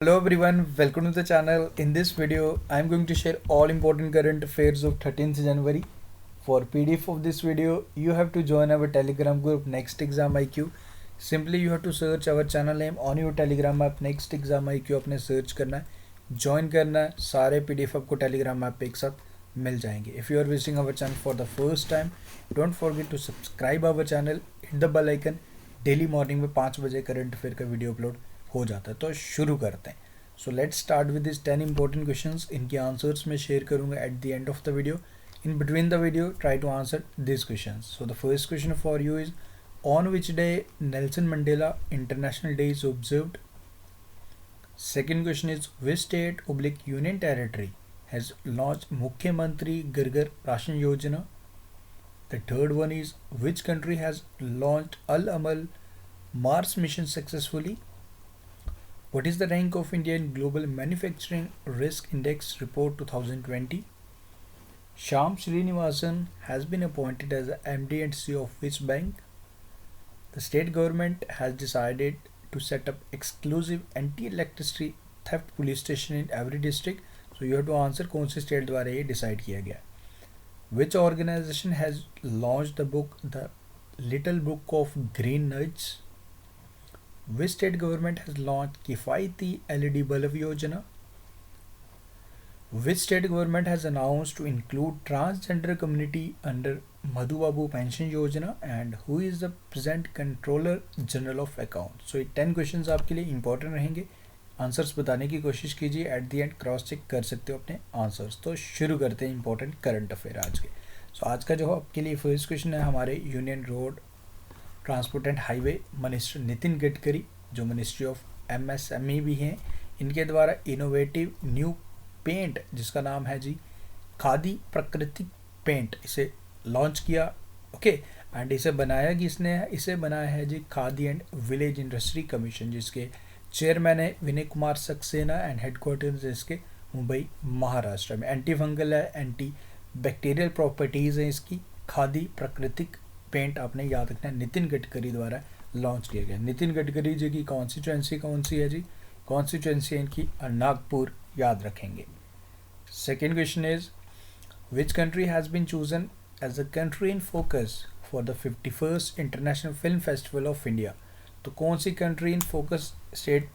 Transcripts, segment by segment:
Hello everyone, welcome to the channel. In this video, I am going to share all important current affairs of 13th January. For PDF of this video, you have to join our Telegram group Next Exam IQ. Simply you have to search our channel name on your Telegram app Next Exam IQ अपने search करना है, join करना है, सारे PDF आपको Telegram app पे एक साथ मिल जाएंगे. If you are visiting our channel for the first time, don't forget to subscribe our channel, hit the bell icon. Daily morning में 5 बजे करंट अफेयर का वीडियो अपलोड हो जाता है. तो शुरू करते हैं. So let's start with this 10 important questions. इनके आंसर्स मैं शेयर करूंगा at the end of the video. In between the video try to answer this questions. So the first question for you is on which day Nelson Mandela international day is observed. Second question is which state oblique union territory has launch मुख्यमंत्री गर्गर ration योजना. The third one is which country has launched Al Amal Mars mission successfully? What is the rank of India in Global Manufacturing Risk Index Report 2020? Shyam Srinivasan has been appointed as the MD and CEO of which bank? The state government has decided to set up exclusive anti-electricity theft police station in every district. So you have to answer कौन से state द्वारा ये decide किया गया. Which organization has launched the book The Little Book of Green Nuts? Which state government has launched Kifayati LED Bulb Yojana? Which state government has announced to include transgender community under Madhu Babu Pension Yojana? And who is the present Controller General of Accounts? So ये 10 questions आपके लिए important रहेंगे. Answers बताने की कोशिश कीजिए. At the end cross check कर सकते हो अपने आंसर्स. तो शुरू करते हैं इंपॉर्टेंट करंट अफेयर आज के. सो आज का जो आपके लिए फर्स्ट क्वेश्चन है हमारे union road transport and highway minister Nitin Gadkari, जो मिनिस्ट्री ऑफ MSME भी हैं, इनके द्वारा इनोवेटिव न्यू पेंट जिसका नाम है जी खादी प्राकृतिक पेंट, इसे लॉन्च किया. ओके एंड इसे बनाया किसने है? इसे बनाया है जी Khadi and village industry commission, जिसके चेयरमैन है विनय कुमार सक्सेना एंड हेडक्वार्टर्स इसके मुंबई महाराष्ट्र में. एंटी फंगल है, एंटी बैक्टीरियल प्रॉपर्टीज़ हैं इसकी. खादी प्राकृतिक पेंट आपने याद रखना है, नितिन गडकरी द्वारा लॉन्च किया गया. नितिन गडकरी जी की कॉन्स्टिट्यूंसी कौन सी है जी? कॉन्स्टिट्यूंसी इनकी नागपुर, याद रखेंगे. Second question is which country has been chosen as a country in focus for the 51st international film festival of India. तो कौन सी country in focus state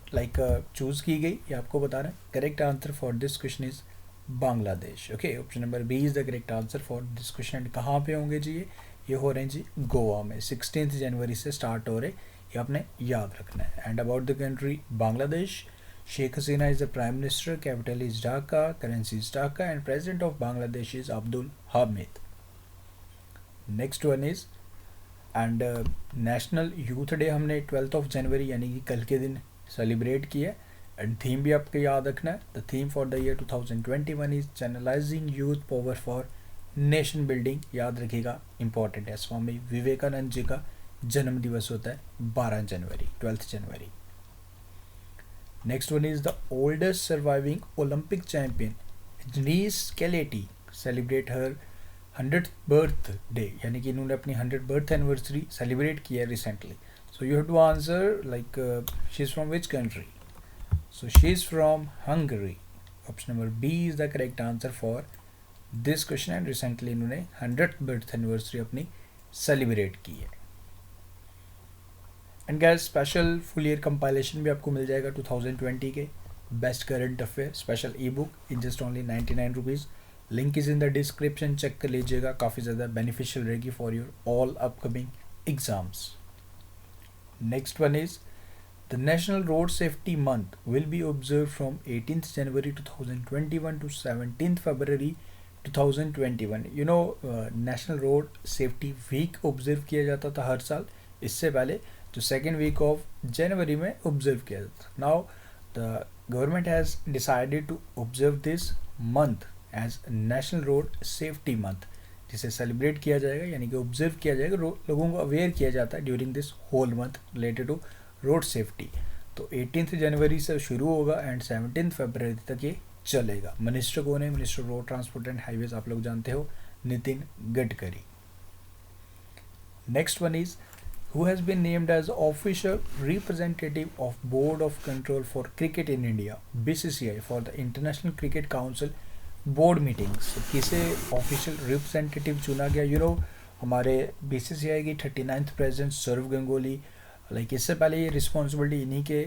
choose की गई ये आपको बताना है. Correct answer for this question is Bangladesh. Okay, option number B is the correct answer for this question. कहाँ पे होंगे जी? ये हो रहे हैं जी गोवा में. 16 जनवरी से स्टार्ट हो रहे, ये आपने याद रखना है. And about the country Bangladesh, Sheikh Hasina is the prime minister, capital is Dhaka, currency is Dhaka and president of Bangladesh is Abdul Hamid. Next one is and national youth day हमने 12 जनवरी यानी कि कल के दिन सेलिब्रेट किया. एंड थीम भी आपको याद रखना है. The theme for the year 2021 is channelising youth power for nation building. याद रखिएगा, इंपॉर्टेंट है. स्वामी विवेकानंद जी का जन्म दिवस होता है 12 जनवरी. Next one is the oldest surviving Olympic champion Agnes Keleti celebrate her 100th birthday, यानी कि इन्होंने अपनी 100th बर्थ एनिवर्सरी सेलिब्रेट किया है recently. So you have to answer like she is from which country. So she is from Hungary. Option number B is the correct answer for this question. And recently इन्होंने 100th birth anniversary अपनी celebrate की है. And gas special full year compilation भी आपको मिल जाएगा 2020 के best current affair special e book in just only 99 rupees. Link is in the description, check कर लीजिएगा. काफ़ी ज़्यादा बेनिफिशियल रहेगी for your all upcoming exams. Next one is the national road safety month will be observe from 18th January 2021 to 17th February 2021. You know national road safety week observe किया जाता था हर साल. इससे पहले जो सेकेंड वीक ऑफ जनवरी में observe किया जाता था. Now the government has decided to observe this month as national road safety month, जिसे सेलिब्रेट किया जाएगा यानी कि ऑब्जर्व किया जाएगा. लोगों को अवेयर किया जाता है during this whole month related to road safety. तो 18th जनवरी से शुरू होगा एंड 17th फरवरी तक ये चलेगा. मिनिस्टर कौन है? Minister road transport and highways आप लोग जानते हो, Nitin Gadkari. Next one is who has been named as official representative of Board of Control for Cricket in India (BCCI) for the International Cricket Council board meetings. किसे official representative चुना गया? हमारे BCCI की 39th president Saurav Gangoli. इससे पहले ये responsibility इन्हीं के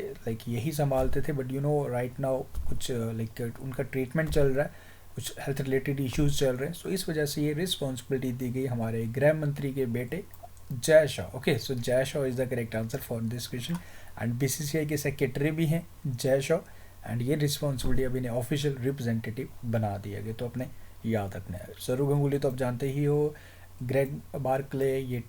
यही संभालते थे, बट राइट नाउ कुछ उनका ट्रीटमेंट चल रहा है, कुछ हेल्थ रिलेटेड इश्यूज चल रहे हैं. सो इस वजह से ये रिस्पॉन्सिबिलिटी दी गई हमारे गृह मंत्री के बेटे Jay Shah. Okay, so Jay Shah is the correct answer for this question. And BCCI के सेक्रेटरी भी हैं जय शाह, एंड ये रिस्पॉन्सिबिलिटी अभी इन्हें ऑफिशियल रिप्रेजेंटेटिव बना दिया गया. तो अपने याद रखना है. सौरव गंगुली तो आप जानते ही हो. ग्रेग बार्कले, ये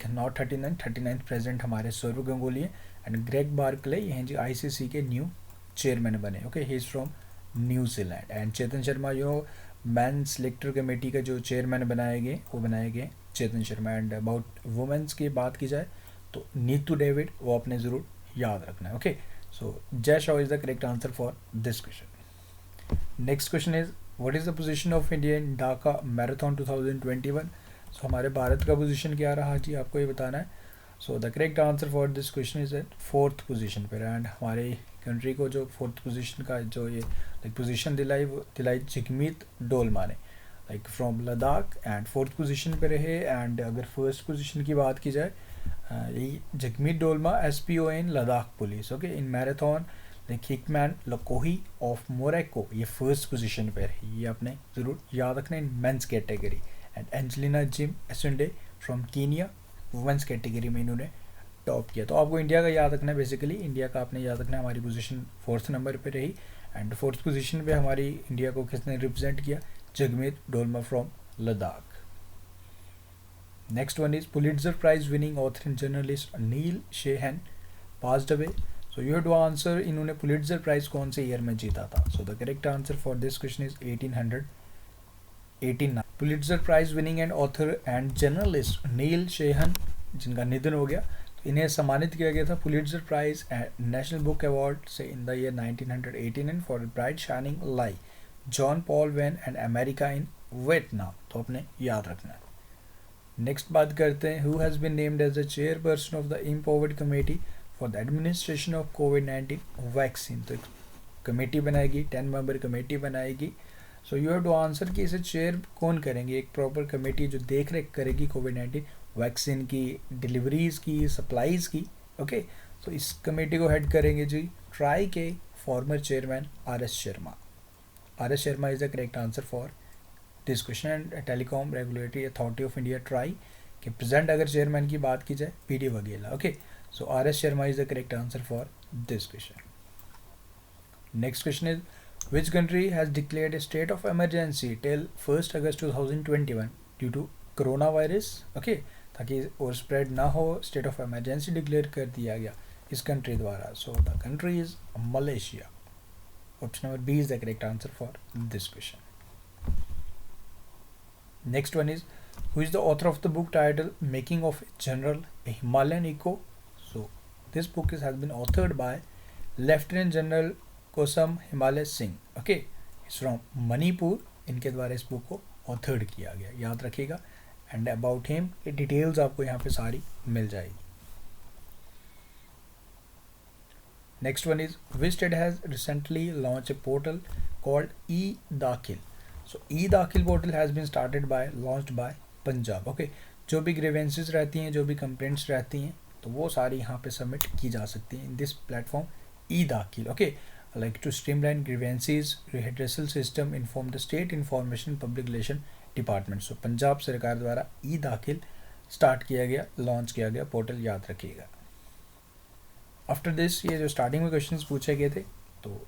नॉट 39th प्रेसिडेंट हमारे सौरव गंगुली हैं. एंड ग्रेग बार्कले ये हैं जी आईसीसी के न्यू चेयरमैन बने. Okay, he is from New Zealand. And Chetan Sharma man selector committee का जो चेयरमैन बनाए गए Chetan Sharma. And about women's की बात की जाए तो नीतू डेविड, वो अपने ज़रूर याद रखना है. Okay, so Jay Shah is the correct answer for this question. Next question is, what is the position of India in Dhaka Marathon 2021? So हमारे भारत का पोजीशन क्या रहा जी, आपको ये बताना है. So the correct answer for this question is at 4th position पर. And हमारे कंट्री को जो 4th पोजीशन का जो ये पोजीशन दिलाई जगमीत डोलमा ने from Ladakh, and 4th position पे रहे. एंड अगर 1st पोजीशन की बात की जाए, यही Jagmeet Dolma SPON Ladakh police. Okay, in marathon Hicham Laqouahi of Morocco, ये 1st पोजीशन पर है. ये आपने ज़रूर याद रखना in men's category. And Angelina Jim Esunde from Kenya, women's category में इन्होंने टॉप किया. तो आपको इंडिया का याद रखना है. बेसिकली इंडिया का आपने याद रखना है. हमारी पोजीशन 4th नंबर पे रही. एंड 4th पोजीशन पे हमारी इंडिया को किसने रिप्रेजेंट किया? Jagmeet Dolma from Ladakh. Next one is Pulitzer Prize winning author and journalist Neil Sheehan passed away. So you have to answer, इन्होंने Pulitzer Prize कौन से ईयर में जीता था? So the correct answer for this question is 1889. Pulitzer Prize winning and author and journalist Neil Sheehan, जिनका निधन हो गया, तो इन्हें सम्मानित किया गया था Pulitzer Prize and National Book Award से in the year 1989 for Bright Shining Light, John Paul Wayne and America in Vietnam. तो अपने याद रखना है. नेक्स्ट बात करते हैं, who has been named as the chairperson of the empowered committee for the administration of कोविड-19 वैक्सीन. तो एक कमेटी बनाएगी, 10 मेंबर कमेटी बनाएगी. So you have to answer कि इसे चेयर कौन करेंगे? एक प्रॉपर कमेटी जो देख रेख करेगी कोविड-19 वैक्सीन की, डिलीवरीज की, सप्लाईज की. ओके, तो इस कमेटी को हेड करेंगे जी ट्राई के former chairman RS Sharma. RS Sharma is the correct answer for this question. And telecom regulatory authority of India try के प्रेजेंट अगर चेयरमैन की बात की जाए PD Vaghela. Okay, so RS Sharma is the correct answer for this question. Next question is, which country has declared A state of emergency till 1 August 2021 due to corona virus. Okay, ताकि और spread ना हो, state of emergency declare कर दिया गया इस country द्वारा. So the country is Malaysia. Option number B is the correct answer for this question. Next one is, who is the author of the book titled Making of a General, a Himalayan Eco? So this book has been authored by Lieutenant General Kosam Himalay Singh. Okay, it's from Manipur. इनके द्वारा इस book को authored किया गया, याद रखिएगा. And about him की details आपको यहाँ पे सारी मिल जाएगी. Next one is, which state has recently launch a portal called E-Dakhil. So E-Dakhil portal has been started by launched by Punjab. Okay, जो भी ग्रीवेंसेस रहती हैं, जो भी कंप्लेंट्स रहती हैं, तो वो सारी यहाँ पे सबमिट की जा सकती हैं in this platform E-Dakhil. Okay, like to streamline grievances redressal system inform the state information public relation department. So Punjab सरकार द्वारा E-Dakhil स्टार्ट किया गया, लॉन्च किया गया पोर्टल, याद रखिएगा. आफ्टर दिस, ये जो स्टार्टिंग में क्वेश्चंस पूछे गए थे, तो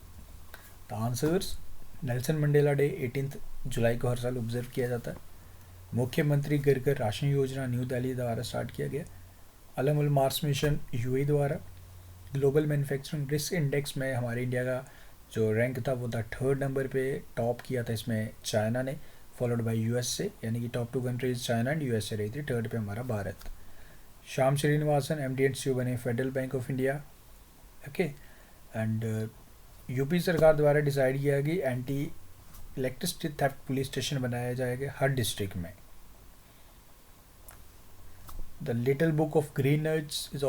the answers, Nelson Mandela day 18 जुलाई को हर साल ऑब्जर्व किया जाता है. मुख्यमंत्री घर घर राशन योजना न्यू दिल्ली द्वारा स्टार्ट किया गया. अलम मार्स मिशन UAE द्वारा. ग्लोबल मैन्युफैक्चरिंग रिस्क इंडेक्स में हमारे इंडिया का जो रैंक था वो था 3rd नंबर पे, टॉप किया था इसमें चाइना ने, फॉलोड बाय USA, यानी कि top 2 countries China and USA रही थी. 3rd पे हमारा Bharat. Shyam Srinivasan MD and CEO बने federal bank of India. Okay, and UP सरकार द्वारा डिसाइड किया कि anti electricity theft police station बनाया जाएगा हर डिस्ट्रिक्ट में. The little book of green nuts is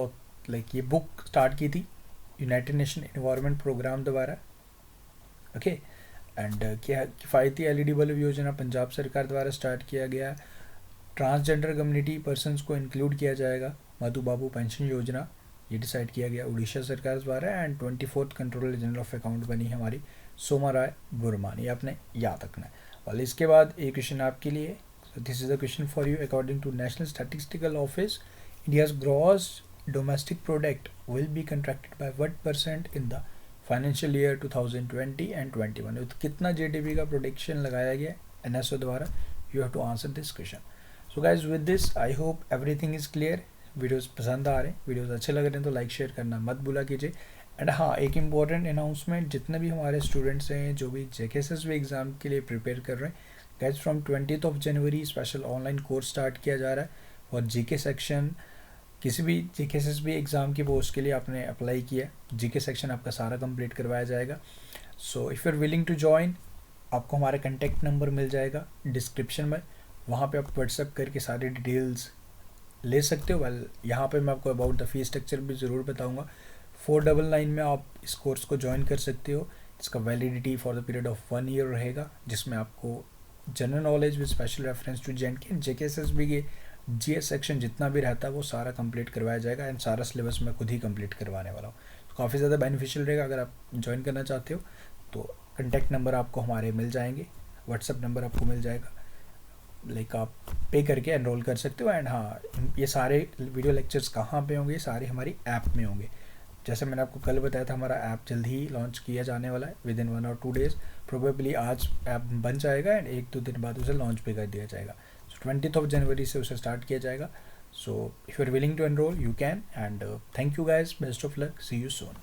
like ये बुक स्टार्ट की थी यूनाइटेड नेशन एनवायरनमेंट प्रोग्राम द्वारा। ओके एंड क्या किफ़ायती एलईडी बल्ब योजना पंजाब सरकार द्वारा स्टार्ट किया गया। ट्रांसजेंडर कम्युनिटी पर्सनस को इंक्लूड किया जाएगा मधु बाबू पेंशन योजना, ये डिसाइड किया गया उड़ीसा सरकार द्वारा। And 24th controller general of account बनी हमारी सोमा राय बुरमान, ये आपने याद रखना है। और इसके बाद एक क्वेश्चन आपके लिए, this is the question for you. According to national statistical office, India's gross domestic product will be contracted by what percent in the financial year 2020 and 21। तो कितना जीडीपी का प्रोडिक्शन लगाया गया एनएसओ द्वारा? You have to answer this question. So guys with this I hope everything is clear. Videos पसंद आ रहे हैं, वीडियोस अच्छे लग रहे हैं तो लाइक शेयर करना मत भूला कीजिए। एंड हाँ, एक इम्पॉर्टेंट अनाउंसमेंट, जितने भी हमारे स्टूडेंट्स हैं जो भी जेकेएसएसबी एग्ज़ाम के लिए प्रिपेयर कर रहे हैं, guys from 20th January special online course start किया जा रहा है। और जीके सेक्शन, किसी भी जेकेएसएसबी एग्ज़ाम की पोस्ट के लिए आपने अप्लाई किया, जीके सेक्शन आपका सारा कंप्लीट करवाया जाएगा। So if you are willing to join, आपको हमारा कॉन्टैक्ट नंबर मिल जाएगा डिस्क्रिप्शन में, वहाँ पे आप व्हाट्सएप करके सारी डिटेल्स ले सकते हो। वेल यहाँ पे मैं आपको अबाउट द फीस स्ट्रक्चर भी ज़रूर बताऊँगा। 499 में आप इस कोर्स को ज्वाइन कर सकते हो। इसका validity for the period of 1 year रहेगा, जिसमें आपको general knowledge with special reference to JKSSB के जीएस सेक्शन जितना भी रहता है वो सारा कंप्लीट करवाया जाएगा। एंड सारा सिलेबस मैं खुद ही कंप्लीट करवाने वाला हूँ। तो काफ़ी ज़्यादा बेनिफिशियल रहेगा अगर आप ज्वाइन करना चाहते हो। तो कॉन्टैक्ट नंबर आपको हमारे मिल जाएंगे, व्हाट्सएप नंबर आपको मिल जाएगा, लाइक आप पे करके एनरोल कर सकते हो। एंड हाँ, ये सारे वीडियो लेक्चर्स कहाँ पे होंगे? सारे हमारी ऐप में होंगे। जैसे मैंने आपको कल बताया था, हमारा ऐप जल्द ही लॉन्च किया जाने वाला है, with in 1 or 2 days probably. आज ऐप बन जाएगा एंड 1-2 दिन बाद उसे लॉन्च भी कर दिया जाएगा। सो 20th जनवरी से उसे स्टार्ट किया जाएगा। So if you are willing to enroll you can. And thank you guys, best of luck, see you soon.